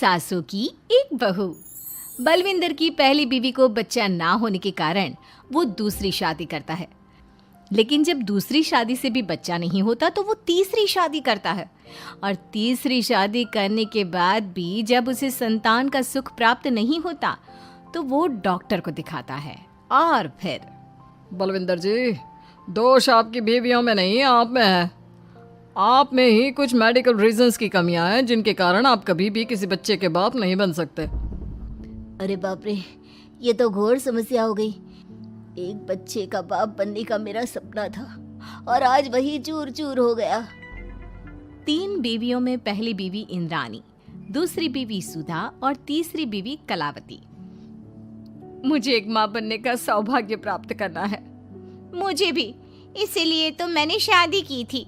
सासों की एक बहू। बलविंदर की पहली बीवी को बच्चा ना होने के कारण वो दूसरी शादी करता है, लेकिन जब दूसरी शादी से भी बच्चा नहीं होता तो वो तीसरी शादी करता है, और तीसरी शादी करने के बाद भी जब उसे संतान का सुख प्राप्त नहीं होता तो वो डॉक्टर को दिखाता है। और फिर बलविंदर जी, दोष आपकी बीवियों में नहीं, आप में है। आप में ही कुछ मेडिकल रीजंस की कमियां हैं जिनके कारण आप कभी भी किसी बच्चे के बाप नहीं बन सकते। अरे बाप रे, ये तो घोर समस्या हो गई। एक बच्चे का बाप बनने का मेरा सपना था और आज वही चूर चूर हो गया। 3 बीवियों में पहली बीवी इंद्राणी, दूसरी बीवी सुधा और तीसरी बीवी कलावती। मुझे एक माँ बनने का सौभाग्य प्राप्त करना है। मुझे भी, इसीलिए तो मैंने शादी की थी।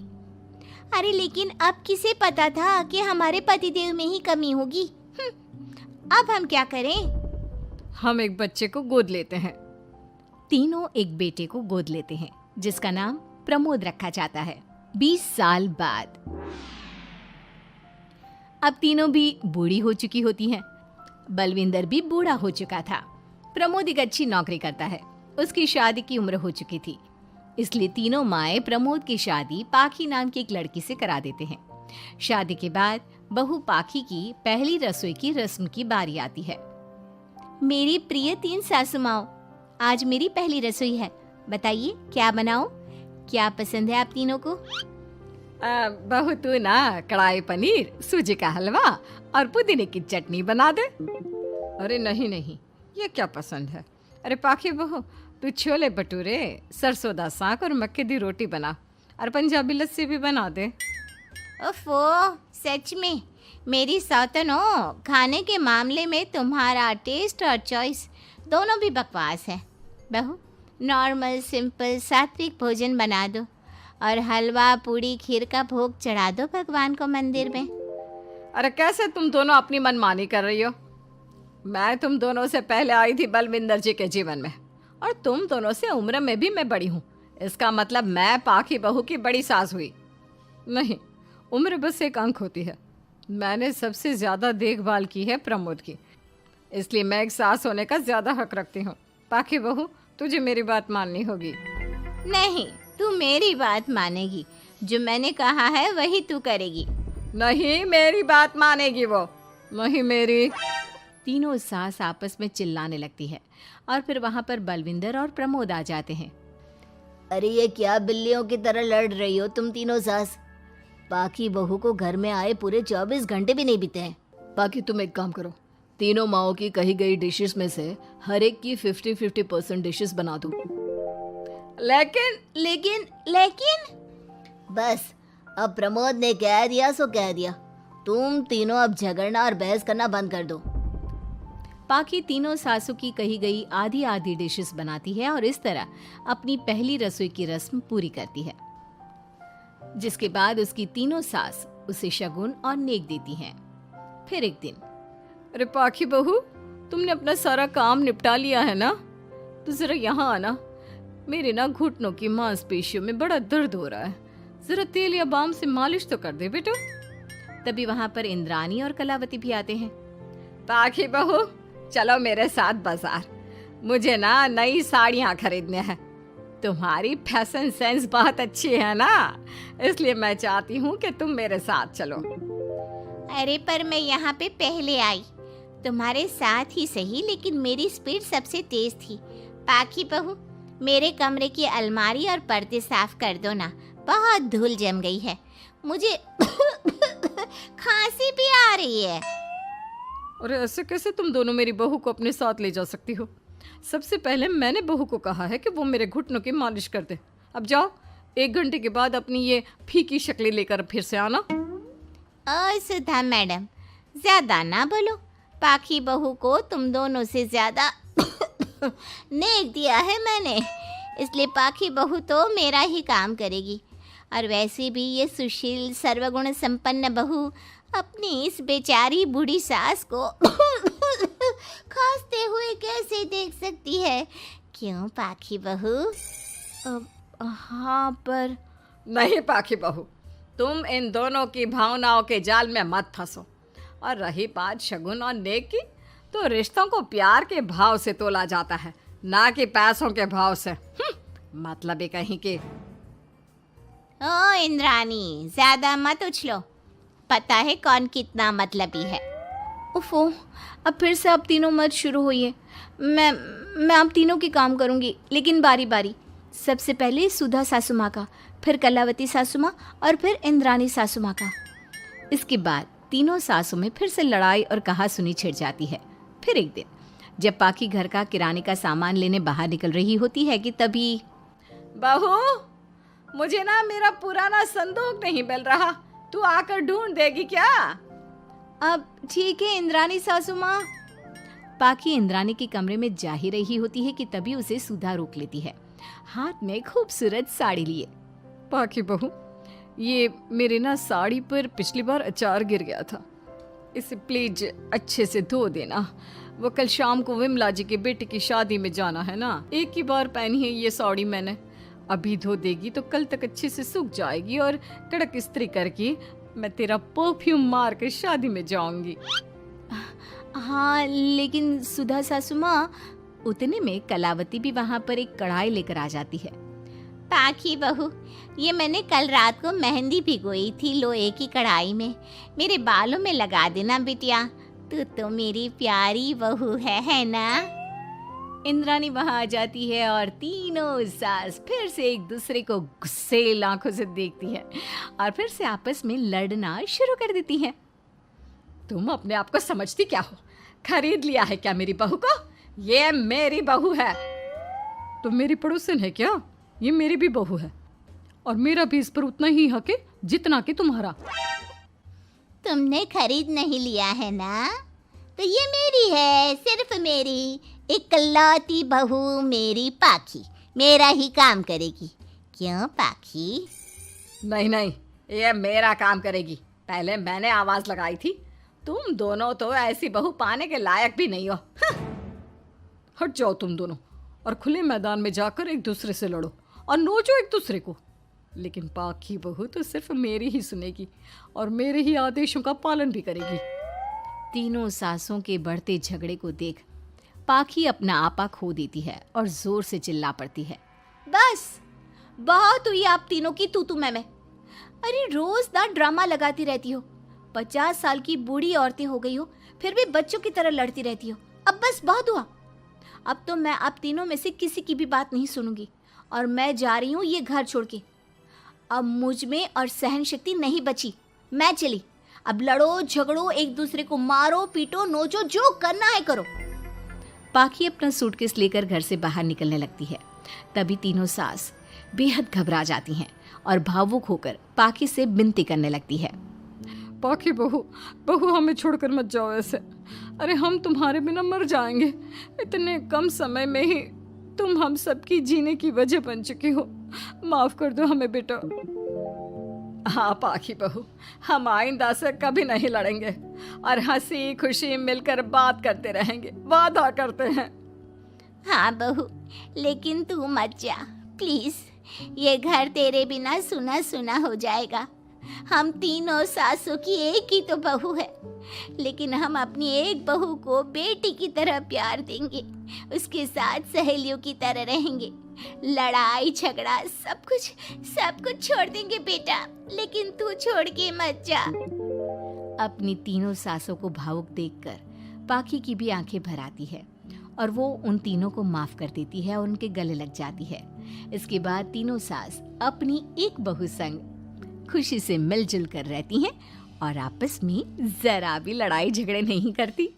अरे लेकिन अब किसे पता था कि हमारे पतिदेव में ही कमी होगी। अब हम क्या करें? हम एक बच्चे को गोद लेते हैं। तीनों एक बेटे को गोद लेते हैं जिसका नाम प्रमोद रखा जाता है। 20 साल बाद अब तीनों भी बूढ़ी हो चुकी होती हैं। बलविंदर भी बूढ़ा हो चुका था। प्रमोद एक अच्छी नौकरी करता है। उसकी शादी की उम्र हो चुकी थी, इसलिए तीनों माएं प्रमोद की शादी पाखी नाम की एक लड़की से करा देते हैं। शादी के बाद बहू पाखी की पहली रसोई की रस्म की बारी आती है। मेरी प्रिय 3 सासू माओ, आज मेरी पहली रसोई है। बताइए क्या बनाऊं? क्या पसंद है आप तीनों को? बहू तू ना कढ़ाई पनीर, सूजी का हलवा और पुदीने की चटनी बना दे। अरे नहीं नहीं, ये क्या पसंद है? अरे पाखी बहू, तू छोले भटूरे, सरसों दा साग और मक्के दी रोटी बना और पंजाबी लस्सी भी बना दे। ओफो, सच में मेरी सौतनो, खाने के मामले में तुम्हारा टेस्ट और चॉइस दोनों भी बकवास है। बहू, नॉर्मल सिंपल सात्विक भोजन बना दो और हलवा पूड़ी खीर का भोग चढ़ा दो भगवान को मंदिर में। अरे कैसे तुम दोनों अपनी मनमानी कर रही हो? मैं तुम दोनों से पहले आई थी बलविंदर जी के जीवन में, और तुम दोनों से उम्र में भी मैं बड़ी हूँ। इसका मतलब मैं पाखी बहू की बड़ी सास हुई? नहीं, उम्र बस एक अंक होती है। मैंने सबसे ज़्यादा देखभाल की है प्रमोद की, इसलिए मैं एक सास होने का ज़्यादा हक रखती हूँ। पाखी बहू, तुझे मेरी बात माननी होगी। नहीं, तू मेरी बात मानेगी। जो मैंने कहा है वही तू करेगी। नहीं, मेरी बात मानेगी वो। नहीं मेरी। तीनों सास आपस में चिल्लाने लगती है और फिर वहां पर बलविंदर और प्रमोद आ जाते हैं। अरे ये क्या बिल्लियों की तरह लड़ रही हो तुम तीनों सास? पाखी बहू को घर में आए पूरे 24 घंटे भी नहीं बीते हैं। बाकी तुम एक काम करो, तीनों माओं की कही गई डिशेस में से हर एक की 50-50% डिशेस बना दो। लेकिन बस, अब प्रमोद ने कह दिया सो कह दिया। तुम तीनों अब झगड़ना और बहस करना बंद कर दो। पाखी तीनों सासों की कही गई आधी आधी डिशेस बनाती है और इस तरह अपनी पहली रसोई की रस्म पूरी करती है, जिसके बाद उसकी तीनों सास उसे शगुन और नेक देती हैं। फिर एक दिन, अरे पाखी बहू, तुमने अपना सारा काम निपटा लिया है ना? तो जरा यहाँ आना। मेरे ना घुटनों की मांसपेशियों में बड़ा दर्द हो रहा है। जरा तेल या बाम से मालिश तो कर दे बेटा। तभी वहां पर इंद्राणी और कलावती भी आते हैं। पाखी बहू, चलो मेरे साथ बाजार। मुझे ना नई साड़ियाँ खरीदने हैं। तुम्हारी फैशन सेंस बहुत अच्छी है ना, इसलिए मैं चाहती हूँ कि तुम मेरे साथ चलो। अरे पर मैं यहाँ पे पहले आई, तुम्हारे साथ ही सही, लेकिन मेरी स्पीड सबसे तेज थी। पाखी बहू, मेरे कमरे की अलमारी और पर्दे साफ कर दो ना, बहुत धूल जम गई है। मुझे खांसी भी आ रही है। अरे ऐसे कैसे तुम दोनों मेरी बहू को अपने साथ ले जा सकती हो? सबसे पहले मैंने बहू को कहा है कि वो मेरे घुटनों की मालिश कर दे। अब जाओ, 1 घंटे के बाद अपनी ये फीकी शक्लें लेकर फिर से आना। सुधा मैडम, ज्यादा ना बोलो। पाखी बहू को तुम दोनों से ज्यादा नेक दिया है मैंने, इसलिए पाखी बहू तो मेरा ही काम करेगी। और वैसे भी ये सुशील सर्वगुण संपन्न बहू अपनी इस बेचारी बूढ़ी सास को खांसते हुए कैसे देख सकती है? क्यों पाखी बहू? हाँ, पर नहीं पाखी बहू, तुम इन दोनों की भावनाओं के जाल में मत फंसो। और रही बात शगुन और नेक की, तो रिश्तों को प्यार के भाव से तोला जाता है, ना कि पैसों के भाव से। मतलब ही कहीं की। ओ इंद्रानी, ज्यादा मत उछलो, पता है कौन कितना मतलबी है। उफो, अब फिर से आप तीनों मत शुरू होइए। मैं आप तीनों की काम करूँगी, लेकिन बारी बारी। सबसे पहले सुधा सासू माँ का, फिर कलावती सासू माँ और फिर इंद्रानी सासू माँ का। इसके बाद तीनों सासों में फिर से लड़ाई और कहासुनी छिड़ जाती है। फिर एक दिन जब पाखी घर का किराने का सामान लेने बाहर निकल रही होती है कि तभी बहू, मुझे ना मेरा पुराना संदूक नहीं मिल रहा, तू आकर ढूंढ देगी क्या? अब ठीक है इंद्रानी सासू माँ। पाखी इंद्रानी के कमरे में जा ही रही होती है कि तभी उसे सुधा रोक लेती है, हाथ में खूबसूरत साड़ी लिए। पाखी बहू, ये मेरे ना साड़ी पर पिछली बार अचार गिर गया था, इसे प्लीज अच्छे से धो देना। वो कल शाम को विमला जी के बेटे की शादी में जाना है ना, एक ही बार पहनी है ये साड़ी मैंने। अभी धो देगी तो कल तक अच्छे से सूख जाएगी और कड़क इस्त्री करके मैं तेरा परफ्यूम मार कर शादी में जाऊंगी। हाँ, लेकिन सुधा सासू माँ। उतने में कलावती भी वहाँ पर एक कढ़ाई लेकर आ जाती है। पाखी बहू, ये मैंने कल रात को मेहंदी भिगोई थी लोहे की कढ़ाई में, मेरे बालों में लगा देना बिटिया, तू तो मेरी प्यारी बहू है ना? इंद्रानी वहाँ आ जाती है और तीनों सास फिर से एक दूसरे को गुस्सेल आंखों से देखती है और फिर से आपस में लड़ना शुरू कर देती हैं। तुम अपने आप को समझती क्या हो? खरीद लिया है क्या मेरी बहू को? ये मेरी बहू है। तो मेरी पड़ोसन है क्या? ये मेरी भी बहू है और मेरा भी इस पर उतना ही हक है जितना कि तुम्हारा। तुमने खरीद नहीं लिया है ना, तो ये मेरी है, सिर्फ मेरी, इकलौती बहू मेरी पाखी, मेरा ही काम करेगी। क्यों पाखी? नहीं नहीं, ये मेरा काम करेगी। पहले मैंने आवाज लगाई थी। तुम दोनों तो ऐसी बहू पाने के लायक भी नहीं हो। हट जाओ तुम दोनों और खुले मैदान में जाकर एक दूसरे से लड़ो और नोचो एक दूसरे को। लेकिन पाखी बहू तो सिर्फ मेरी ही सुनेगी और मेरे ही आदेशों का पालन भी करेगी। तीनों सासों के बढ़ते झगड़े को देख पाखी अपना आपा खो देती है और जोर से चिल्ला पड़ती है, बस बहुत हुई आप तीनों की तू मैं। अरे रोज ना ड्रामा लगाती रहती हो, 50 साल की बूढ़ी औरतें हो गई हो, फिर भी बच्चों की तरह लड़ती रहती हो। अब बस बहुत हुआ। अब तो मैं आप तीनों में से किसी की भी बात नहीं सुनूंगी और मैं जा रही हूँ ये घर छोड़ के। अब मुझ में और सहन शक्ति नहीं बची, मैं चली। अब लड़ो झगड़ो, एक दूसरे को मारो पीटो नोचो, जो करना है करो। पाखी अपना सूटकेस लेकर घर से बाहर निकलने लगती है। तभी तीनों सास बेहद घबरा जाती हैं और भावुक होकर पाखी से विनती करने लगती है, पाखी बहू हमें छोड़कर मत जाओ ऐसे। अरे हम तुम्हारे बिना मर जाएंगे। इतने कम समय में ही तुम हम सबकी जीने की वजह बन चुकी हो। माफ कर दो हमें बेटा। हाँ पाखी बहू, हम आइंदा से कभी नहीं लड़ेंगे और हंसी खुशी मिलकर बात करते रहेंगे, वादा करते हैं। हाँ बहू, लेकिन तू मत जा प्लीज, ये घर तेरे बिना सुना सुना हो जाएगा। हम तीनों सासों की एक ही तो बहू है, लेकिन हम अपनी एक बहू को बेटी की तरह प्यार देंगे, उसके साथ सहेलियों की तरह रहेंगे। लड़ाई झगड़ा सब कुछ छोड़ देंगे बेटा, लेकिन तू छोड़ के मत जा। अपनी तीनों सासों को भावुक देखकर पाखी की भी आंखें भर आती है और वो उन तीनों को माफ कर देती है और उनके गले लग जाती है। इसके बाद तीनों सास अपनी एक बहू संग खुशी से मिलजुल कर रहती हैं और आपस में जरा भी लड़ाई झगड़े नहीं करती।